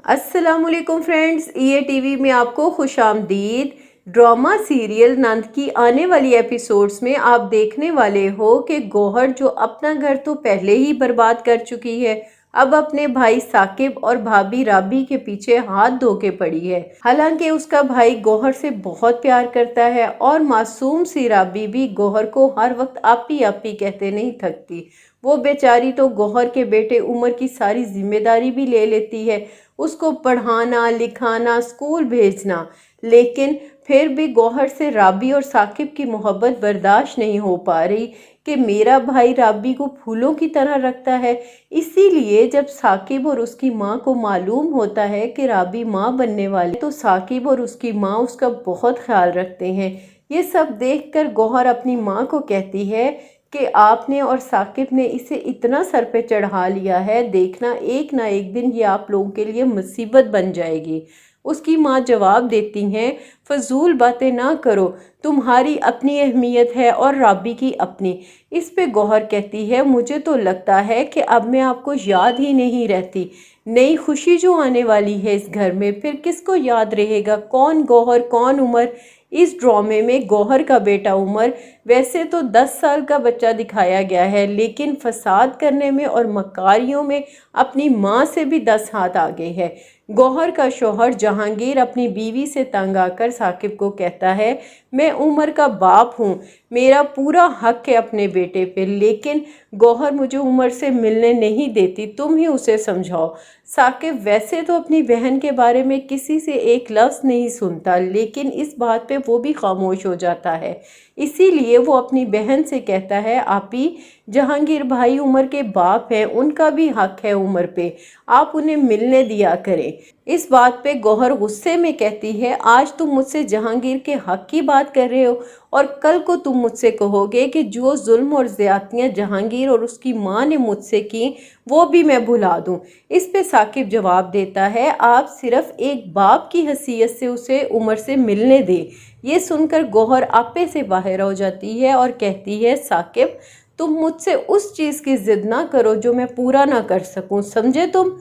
अस्सलामुअलैकुम फ्रेंड्स, ये टीवी में आपको खुश आमदीद। ड्रामा सीरियल नंद की आने वाली एपिसोड्स में आप देखने वाले हो कि गौहर जो अपना घर तो पहले ही बर्बाद कर चुकी है, अब अपने भाई साकिब और भाभी राबी के पीछे हाथ धो के पड़ी है। हालांकि उसका भाई गौहर से बहुत प्यार करता है और मासूम सी राबी भी गौहर को हर वक्त आपी आपी कहते नहीं थकती। वो बेचारी तो गौहर के बेटे उमर की सारी जिम्मेदारी भी ले लेती है, उसको पढ़ाना लिखाना स्कूल भेजना, लेकिन फिर भी गौहर से राबी और साकिब की मोहब्बत बर्दाश्त नहीं हो पा रही कि मेरा भाई राबी को फूलों की तरह रखता है। इसीलिए जब साकिब और उसकी माँ को मालूम होता है कि राबी माँ बनने वाली, तो साकिब और उसकी माँ उसका बहुत ख्याल रखते हैं। ये सब देखकर गौहर अपनी माँ को कहती है कि आपने और साकिब ने इसे इतना सर पे चढ़ा लिया है, देखना एक ना एक दिन ये आप लोगों के लिए मुसीबत बन जाएगी। उसकी माँ जवाब देती हैं, फजूल बातें ना करो, तुम्हारी अपनी अहमियत है और राबी की अपनी। इस पे गौहर कहती है, मुझे तो लगता है कि अब मैं आपको याद ही नहीं रहती। नई खुशी जो आने वाली है इस घर में, फिर किसको याद रहेगा, कौन गौहर कौन उमर। इस ड्रामे में गौहर का बेटा उमर वैसे तो 10 साल का बच्चा दिखाया गया है, लेकिन फसाद करने में और मकारियों में अपनी माँ से भी 10 हाथ आगे है। गौहर का शौहर जहांगीर अपनी बीवी से तंग आकर साकिब को कहता है, मैं उमर का बाप हूँ, मेरा पूरा हक है अपने बेटे पे, लेकिन गौहर मुझे उमर से मिलने नहीं देती, तुम ही उसे समझाओ। साकिब वैसे तो अपनी बहन के बारे में किसी से एक लफ्ज़ नहीं सुनता, लेकिन इस बात पे वो भी खामोश हो जाता है। इसीलिए वो अपनी बहन से कहता है, आपी जहांगीर भाई उमर के बाप हैं, उनका भी हक है उमर पे, आप उन्हें मिलने दिया करें। इस बात पे गौहर गुस्से में कहती है, आज तुम मुझसे जहांगीर के हक की बात कर रहे हो और कल को तुम मुझसे कहोगे कि जो जुल्म और ज़्यादतियाँ जहांगीर और उसकी माँ ने मुझसे की वो भी मैं भुला दूँ। इस पे साकिब जवाब देता है, आप सिर्फ एक बाप की हैसियत से उसे उमर से मिलने दें। ये सुनकर गौहर आपे से बाहर हो जाती है और कहती है, साकिब तुम मुझसे उस चीज़ की जिद ना करो जो मैं पूरा ना कर सकूं, समझे तुम।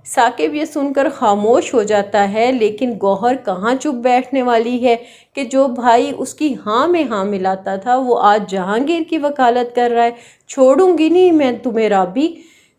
साकिब ये सुनकर खामोश हो जाता है, लेकिन गौहर कहाँ चुप बैठने वाली है कि जो भाई उसकी हाँ में हाँ मिलाता था वो आज जहांगीर की वकालत कर रहा है। छोड़ूंगी नहीं मैं तुम्हें राबी,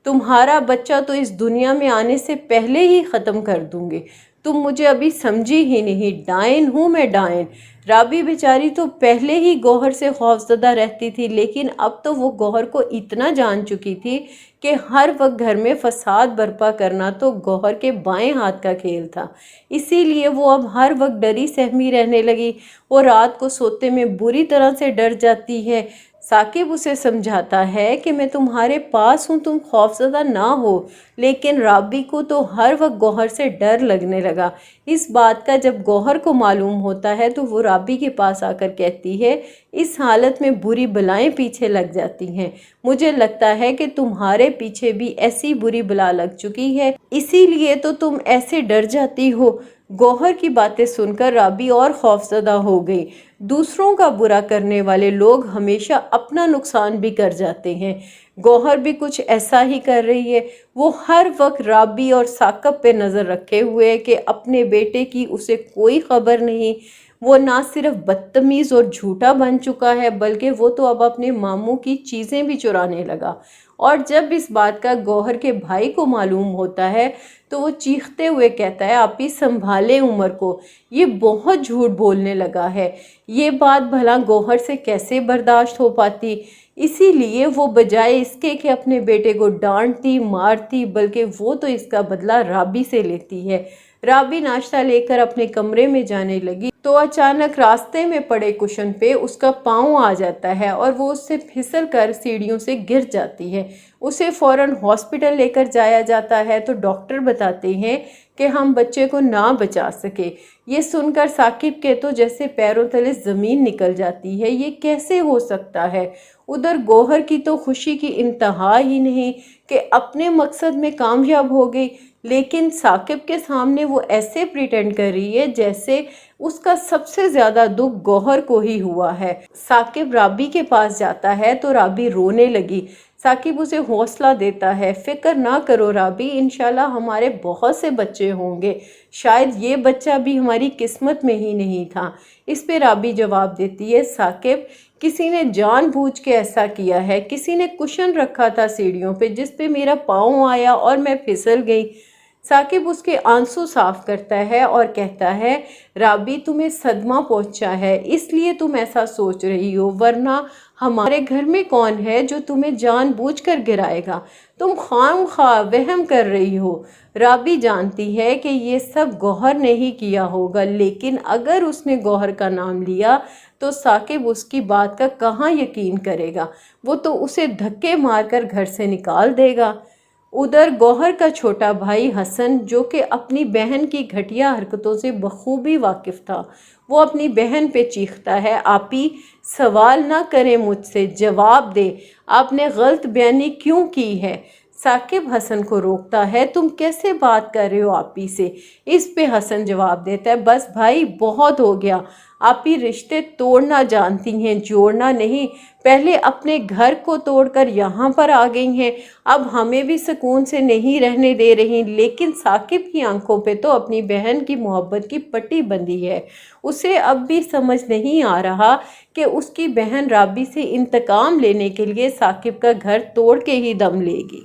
तुम्हारा बच्चा तो इस दुनिया में आने से पहले ही ख़त्म कर दूंगी, तुम मुझे अभी समझी ही नहीं, डायन हूँ मैं डायन। राबी बेचारी तो पहले ही गौहर से खौफजदा रहती थी, लेकिन अब तो वो गौहर को इतना जान चुकी थी कि हर वक्त घर में फसाद बर्पा करना तो गौहर के बाएं हाथ का खेल था। इसीलिए वो अब हर वक्त डरी सहमी रहने लगी। वो रात को सोते में बुरी तरह से डर जाती है। साकिब उसे समझाता है कि मैं तुम्हारे पास हूँ, तुम खौफजदा ना हो, लेकिन राबी को तो हर वक्त गौहर से डर लगने लगा। इस बात का जब गौहर को मालूम होता है तो वो राबी के पास आकर कहती है, इस हालत में बुरी बलाएं पीछे लग जाती हैं, मुझे लगता है कि तुम्हारे पीछे भी ऐसी बुरी बला लग चुकी है, इसीलिए तो तुम ऐसे डर जाती हो। गौहर की बातें सुनकर राबी और खौफजदा हो गई। दूसरों का बुरा करने वाले लोग हमेशा अपना नुकसान भी कर जाते हैं। गौहर भी कुछ ऐसा ही कर रही है। वो हर वक्त राबी और साकिब पे नज़र रखे हुए है कि अपने बेटे की उसे कोई खबर नहीं। वो ना सिर्फ बदतमीज़ और झूठा बन चुका है, बल्कि वो तो अब अपने मामू की चीज़ें भी चुराने लगा। और जब इस बात का गौहर के भाई को मालूम होता है तो वो चीखते हुए कहता है, आप ही संभालें उमर को, ये बहुत झूठ बोलने लगा है। ये बात भला गौहर से कैसे बर्दाश्त हो पाती। इसीलिए वो बजाय इसके कि अपने बेटे को डांटती मारती, बल्कि वो तो इसका बदला राबी से लेती है। राबी नाश्ता लेकर अपने कमरे में जाने लगी तो अचानक रास्ते में पड़े कुशन पे उसका पाँव आ जाता है और वो उससे फिसल कर सीढ़ियों से गिर जाती है। उसे फौरन हॉस्पिटल लेकर जाया जाता है तो डॉक्टर बताते हैं कि हम बच्चे को ना बचा सके। ये सुनकर साकिब के तो जैसे पैरों तले ज़मीन निकल जाती है, ये कैसे हो सकता है। उधर गौहर की तो खुशी की इंतहा ही नहीं कि अपने मकसद में कामयाब हो गई, لیکن ثاقب کے سامنے وہ ایسے پریٹینڈ کر رہی ہے جیسے اس کا سب سے زیادہ دکھ گوہر کو ہی ہوا ہے۔ ثاقب رابی کے پاس جاتا ہے تو رابی رونے لگی۔ ثاقب اسے حوصلہ دیتا ہے، فکر نہ کرو رابی، انشاءاللہ ہمارے بہت سے بچے ہوں گے، شاید یہ بچہ بھی ہماری قسمت میں ہی نہیں تھا۔ اس پہ رابی جواب دیتی ہے، ثاقب کسی نے جان بوجھ کے ایسا کیا ہے، کسی نے کشن رکھا تھا سیڑھیوں پہ جس پہ میرا پاؤں آیا اور میں پھسل گئی۔ ثاقب اس کے آنسو صاف کرتا ہے اور کہتا ہے، رابی تمہیں صدمہ پہنچا ہے اس لیے تم ایسا سوچ رہی ہو، ورنہ ہمارے گھر میں کون ہے جو تمہیں جان بوجھ کر گرائے گا؟ تم خواہ خواہ وہم کر رہی ہو۔ رابی جانتی ہے کہ یہ سب گوہر نے ہی کیا ہوگا، لیکن اگر اس نے گوہر کا نام لیا تو ثاقب اس کی بات کا کہاں یقین کرے گا، وہ تو اسے دھکے مار کر گھر سے نکال دے گا۔ ادھر گوہر کا چھوٹا بھائی حسن، جو کہ اپنی بہن کی گھٹیا حرکتوں سے بخوبی واقف تھا، وہ اپنی بہن پہ چیختا ہے، آپی سوال نہ کریں مجھ سے، جواب دے، آپ نے غلط بیانی کیوں کی ہے؟ ثاقب حسن کو روکتا ہے، تم کیسے بات کر رہے ہو آپی سے؟ اس پہ حسن جواب دیتا ہے، بس بھائی بہت ہو گیا، آپی رشتے توڑنا جانتی ہیں، جوڑنا نہیں۔ پہلے اپنے گھر کو توڑ کر یہاں پر آ گئی ہیں، اب ہمیں بھی سکون سے نہیں رہنے دے رہی۔ لیکن ثاقب کی آنکھوں پہ تو اپنی بہن کی محبت کی پٹی بندھی ہے، اسے اب بھی سمجھ نہیں آ رہا کہ اس کی بہن رابی سے انتقام لینے کے لیے ثاقب کا گھر توڑ کے ہی دم لے گی۔